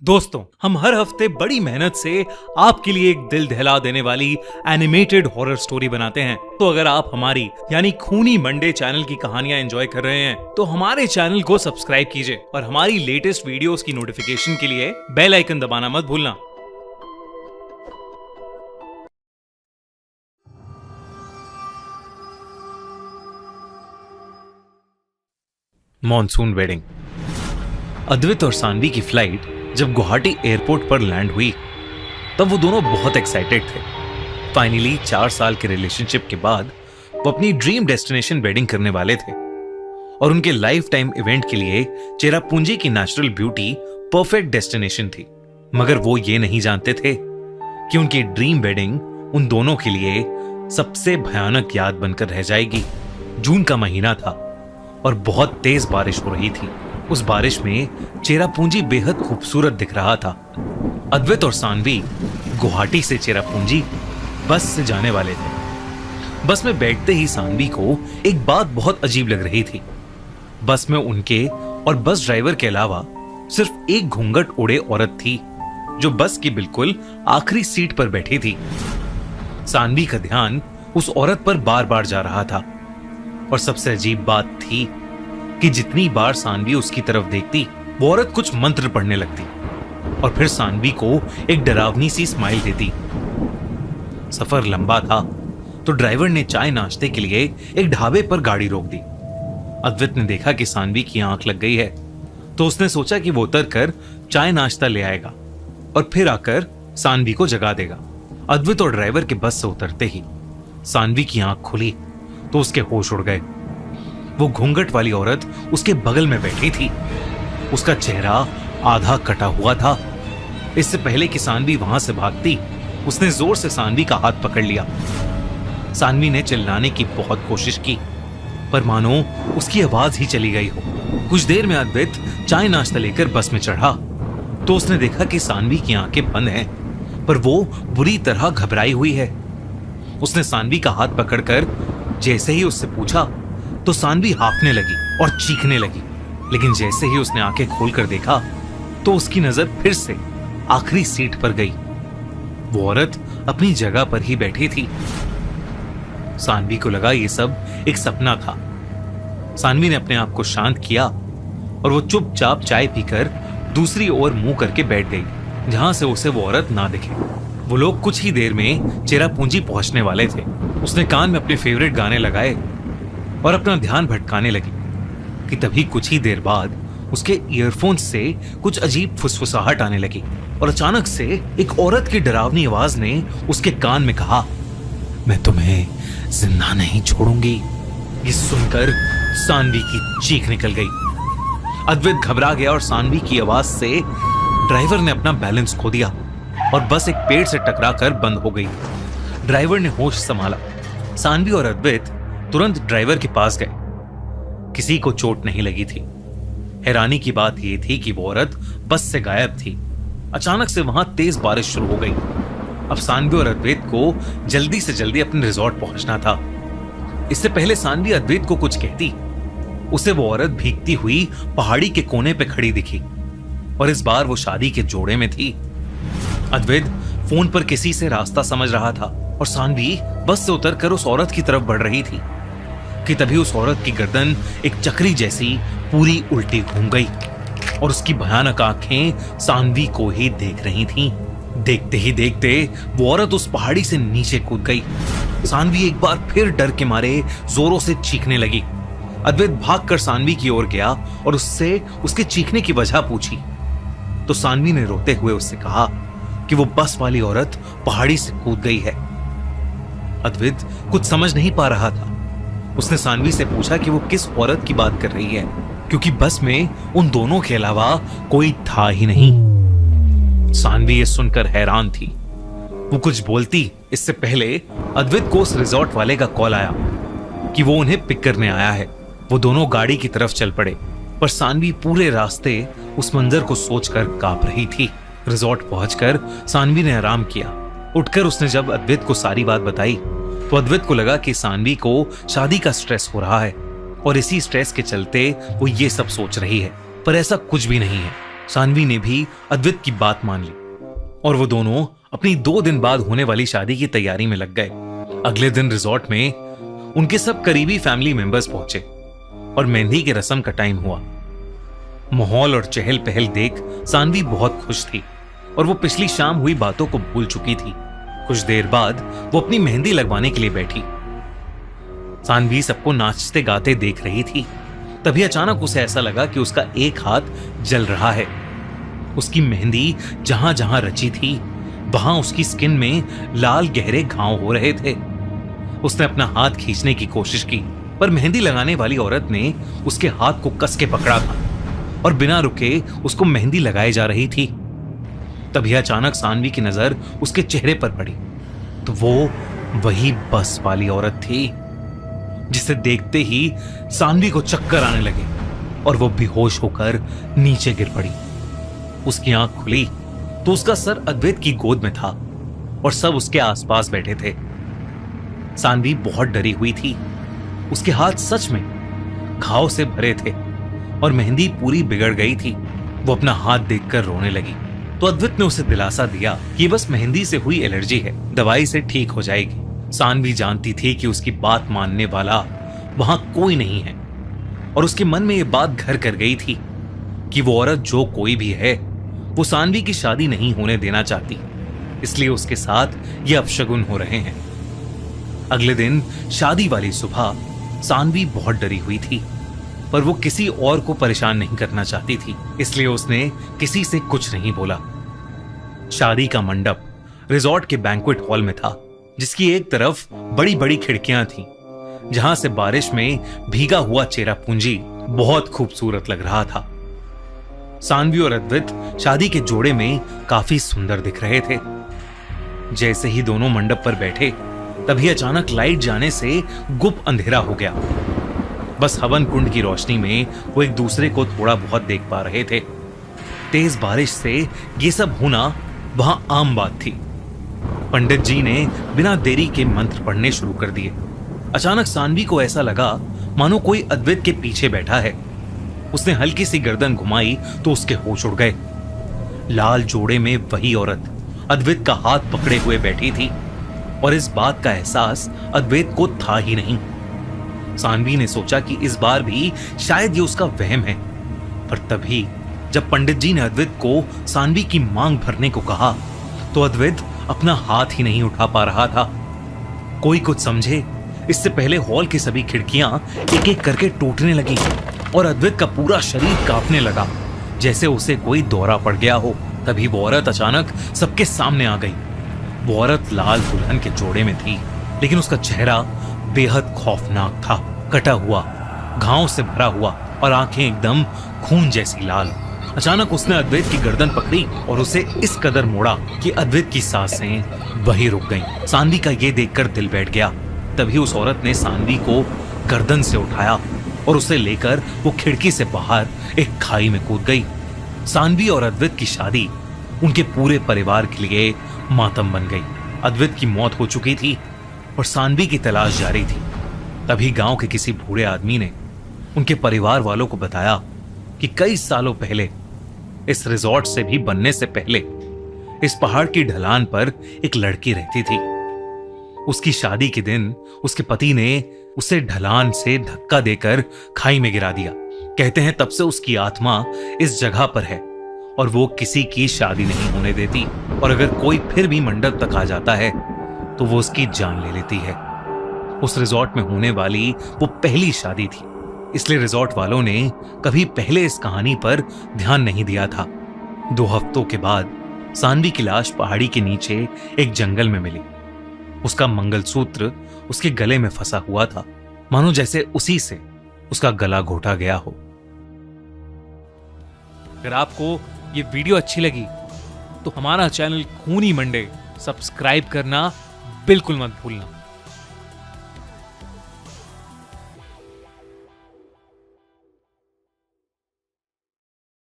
दोस्तों, हम हर हफ्ते बड़ी मेहनत से आपके लिए एक दिल दहला देने वाली एनिमेटेड हॉरर स्टोरी बनाते हैं। तो अगर आप हमारी यानी खूनी मंडे चैनल की कहानियां एंजॉय कर रहे हैं तो हमारे चैनल को सब्सक्राइब कीजिए और हमारी लेटेस्ट वीडियोस की नोटिफिकेशन के लिए बेल आइकन दबाना मत भूलना। Monsoon wedding. अद्वित और सानवी की फ्लाइट जब गुवाहाटी एयरपोर्ट पर लैंड हुई तब वो दोनों बहुत एक्साइटेड थे। फाइनली 4 साल के रिलेशनशिप के बाद वो अपनी ड्रीम डेस्टिनेशन वेडिंग करने वाले थे और उनके लाइफ टाइम इवेंट के लिए चेरापूंजी की नेचुरल ब्यूटी परफेक्ट डेस्टिनेशन थी। मगर वो ये नहीं जानते थे कि उनकी ड्रीम वेडिंग उन दोनों के लिए सबसे भयानक याद बनकर रह जाएगी। जून का महीना था और बहुत तेज बारिश हो रही थी। उस बारिश में चेरापूंजी बेहद खूबसूरत दिख रहा था। अद्वित और सानवी गुवाहाटी से चेरापूंजी बस से जाने वाले थे। बस में बैठते ही सानवी को एक बात बहुत अजीब लग रही थी। बस में उनके और बस ड्राइवर के अलावा सिर्फ एक घूंघट ओढ़े औरत थी जो बस की बिल्कुल आखिरी सीट पर बैठी थी। सानवी का ध्यान उस औरत पर बार बार जा रहा था और सबसे अजीब बात थी कि जितनी बार सानवी उसकी तरफ देखती वो औरत कुछ मंत्र पढ़ने लगती और फिर सानवी को एक डरावनी सी स्माइल देती। सफर लंबा था तो ड्राइवर ने चाय नाश्ते के लिए एक ढाबे पर गाड़ी रोक दी। अद्वित ने देखा कि सानवी की आंख लग गई है तो उसने सोचा कि वो उतर कर चाय नाश्ता ले आएगा और फिर आकर सानवी को जगा देगा। अद्वित और ड्राइवर के बस से उतरते ही सानवी की आंख खुली तो उसके होश उड़ गए। वो घूंघट वाली औरत उसके बगल में बैठी थी। उसका चेहरा आधा कटा हुआ था। इससे पहले कि सानवी वहां से भागती उसने जोर से सानवी का हाथ पकड़ लिया। सानवी ने चिल्लाने की बहुत कोशिश की पर मानो उसकी आवाज ही चली गई हो। कुछ देर में अद्वित चाय नाश्ता लेकर बस में चढ़ा तो उसने देखा कि सानवी की आंखें बंद हैं पर वो बुरी तरह घबराई हुई है। उसने सानवी का हाथ पकड़कर जैसे ही उससे पूछा तो सानवी हांफने लगी और चीखने लगी। लेकिन जैसे ही उसने आंखें खोलकर देखा तो उसकी नजर फिर से आखिरी सीट पर गई। वो औरत अपनी जगह पर ही बैठी थी। सानवी को लगा ये सब एक सपना था। सानवी ने अपने आप को शांत किया और वो चुपचाप चाय पीकर दूसरी ओर मुंह करके बैठ गई जहां से उसे वो औरत ना दिखे। वो लोग कुछ ही देर में चेरापूंजी पहुंचने वाले थे। उसने कान में अपने फेवरेट गाने लगाए और अपना ध्यान भटकाने लगी कि तभी कुछ ही देर बाद उसके ईयरफोन से कुछ अजीब फुसफुसाहट आने लगी और अचानक से एक औरत की डरावनी आवाज ने उसके कान में कहा, मैं तुम्हें जिंदा नहीं छोड़ूंगी। ये सुनकर सानवी की चीख निकल गई। अद्वित घबरा गया और सानवी की आवाज से ड्राइवर ने अपना बैलेंस खो दिया और बस एक पेड़ से टकराकर बंद हो गई। ड्राइवर ने होश संभाला। सानवी और अद्वित तुरंत ड्राइवर के पास गए। किसी को चोट नहीं लगी थी। हैरानी की बात यह थी कि वो औरत बस से गायब थी। अचानक से वहां तेज बारिश शुरू हो गई। अब सानवी और अद्वैत को जल्दी से जल्दी अपने रिजॉर्ट पहुंचना था। इससे पहले सानवी अद्वैत को कुछ कहती उसे वो औरत भीगती हुई पहाड़ी के कोने पे खड़ी दिखी और इस बार वो शादी के जोड़े में थी। अद्वैत फोन पर किसी से रास्ता समझ रहा था और सानवी बस से उतरकर उस औरत की तरफ बढ़ रही थी कि तभी उस औरत की गर्दन एक चक्री जैसी पूरी उल्टी घूम गई और उसकी भयानक आंखें सानवी को ही देख रही थीं। देखते ही देखते वो औरत उस पहाड़ी से नीचे कूद गई। सानवी एक बार फिर डर के मारे जोरों से चीखने लगी। अद्वैत भागकर सानवी की ओर गया और उससे उसके चीखने की वजह पूछी तो सानवी ने रोते हुए उससे कहा कि वो बस वाली औरत पहाड़ी से कूद गई है। अद्वैत कुछ समझ नहीं पा रहा था। उसने सानवी से पूछा कि वो किस औरत की बात कर रही है क्योंकि बस में उन दोनों के अलावा कोई था ही नहीं। सानवी ये सुनकर हैरान थी। वो कुछ बोलती इससे पहले अद्वैत को उस रिजॉर्ट वाले का कॉल आया कि वो उन्हें पिक करने आया है। वो दोनों गाड़ी की तरफ चल पड़े पर सानवी पूरे रास्ते उस मंजर को सोचकर कांप रही थी। रिजॉर्ट पहुंचकर सानवी ने आराम किया। उठकर उसने जब अद्वैत को सारी बात बताई तो अद्वैत को लगा कि सानवी को शादी का स्ट्रेस हो रहा है और इसी स्ट्रेस के चलते वो ये सब सोच रही है, पर ऐसा कुछ भी नहीं है। सानवी ने भी अद्वैत की बात मान ली और वो दोनों अपनी 2 दिन बाद होने वाली शादी की तैयारी में लग गए। अगले दिन रिजॉर्ट में उनके सब करीबी फैमिली मेंबर्स पहुंचे और मेहंदी की रस्म का टाइम हुआ। माहौल और चहल पहल देख सानवी बहुत खुश थी और वो पिछली शाम हुई बातों को भूल चुकी थी। कुछ देर बाद वो अपनी मेहंदी लगवाने के लिए बैठी। सानवी सबको नाचते गाते देख रही थी। तभी अचानक उसे ऐसा लगा कि उसका एक हाथ जल रहा है। उसकी मेहंदी जहां जहां रची थी वहां उसकी स्किन में लाल गहरे घाव हो रहे थे। उसने अपना हाथ खींचने की कोशिश की पर मेहंदी लगाने वाली औरत ने उसके हाथ को कस के पकड़ा था और बिना रुके उसको मेहंदी लगाए जा रही थी। तभी अचानक सानवी की नजर उसके चेहरे पर पड़ी तो वो वही बस वाली औरत थी जिसे देखते ही सानवी को चक्कर आने लगे और वो बेहोश होकर नीचे गिर पड़ी। उसकी आंख खुली तो उसका सर अद्वैत की गोद में था और सब उसके आसपास बैठे थे। सानवी बहुत डरी हुई थी। उसके हाथ सच में घाव से भरे थे और मेहंदी पूरी बिगड़ गई थी। वो अपना हाथ देखकर रोने लगी तो अद्वैत ने उसे दिलासा दिया कि बस मेहंदी से हुई एलर्जी है, दवाई से ठीक हो जाएगी। सानवी जानती थी कि उसकी बात मानने वाला वहां कोई नहीं है और उसके मन में यह बात घर कर गई थी कि वो औरत जो कोई भी है वो सानवी की शादी नहीं होने देना चाहती, इसलिए उसके साथ ये अपशगुन हो रहे हैं। अगले दिन शादी वाली सुबह सानवी बहुत डरी हुई थी पर वो किसी और को परेशान नहीं करना चाहती थी, इसलिए उसने किसी से कुछ नहीं बोला। शादी का मंडप रिजॉर्ट के बैंक्वेट हॉल में था जिसकी एक तरफ बड़ी बड़ी खिड़कियां थीं, जहां से बारिश में भीगा हुआ चेरापूंजी बहुत खूबसूरत लग रहा था। सानवी और अद्वैत शादी के जोड़े में काफी सुंदर दिख रहे थे। जैसे ही दोनों मंडप पर बैठे तभी अचानक लाइट जाने से गुप अंधेरा हो गया। बस हवन कुंड की रोशनी में वो एक दूसरे को थोड़ा बहुत देख पा रहे थे। तेज बारिश से ये सब होना वहां आम बात थी। पंडित जी ने बिना देरी के मंत्र पढ़ने शुरू कर दिए। अचानक सानवी को ऐसा लगा मानो कोई अद्वैत के पीछे बैठा है। उसने हल्की सी गर्दन घुमाई तो उसके होश उड़ गए। लाल जोड़े में वही औरत अद्वैत का हाथ पकड़े हुए बैठी थी और इस बात का एहसास अद्वैत को था ही नहीं। सानवी ने सोचा कि इस बार भी शायद ये उसका वहम है, पर तभी जब पंडित जी ने अद्वैत को सानवी की मांग भरने को कहा तो अद्वैत अपना हाथ ही नहीं उठा पा रहा था। कोई कुछ समझे इससे पहले हॉल की सभी खिड़कियां एक एक करके टूटने लगी और अद्वैत का पूरा शरीर कांपने लगा जैसे उसे कोई दौरा पड़ गया हो। तभी वो औरत अचानक सबके सामने आ गई। वो औरत लाल दुल्हन के जोड़े में थी लेकिन उसका चेहरा बेहद खौफनाक था, कटा हुआ, घावों से भरा हुआ और आंखें एकदम खून जैसी लाल। अचानक उसने अद्वैत की गर्दन पकड़ी और उसे इस कदर मोड़ा कि अद्वैत की सांसें वहीं रुक गईं। सानवी का ये देखकर दिल बैठ गया। तभी उस औरत ने सानवी को गर्दन से उठाया और उसे लेकर वो खिड़की से बाहर एक खाई में कूद गई। सानवी और अद्वैत की शादी उनके पूरे परिवार के लिए मातम बन गई। अद्वैत की मौत हो चुकी थी और सानवी की तलाश जारी थी। तभी गांव के किसी बूढ़े आदमी ने उनके परिवार वालों को बताया कि कई सालों पहले इस रिजॉर्ट से भी बनने से पहले इस पहाड़ की ढलान पर एक लड़की रहती थी। उसकी शादी के दिन उसके पति ने उसे ढलान से धक्का देकर खाई में गिरा दिया। कहते हैं तब से उसकी आत्मा इस जगह पर है और वो किसी की शादी नहीं होने देती और अगर कोई फिर भी मंडप तक आ जाता है तो वो उसकी जान ले लेती है। उस रिजॉर्ट में होने वाली वो पहली शादी थी, इसलिए रिजॉर्ट वालों ने कभी पहले इस कहानी पर ध्यान नहीं दिया था। 2 हफ्तों के बाद सानवी की लाश पहाड़ी के नीचे एक जंगल में मिली। उसका मंगलसूत्र उसके गले में फंसा हुआ था, मानो जैसे उसी से उसका गला घोटा गया हो। अगर आपको ये वीडियो अच्छी लगी तो हमारा चैनल खूनी मंडे सब्सक्राइब करना बिल्कुल मत भूलना।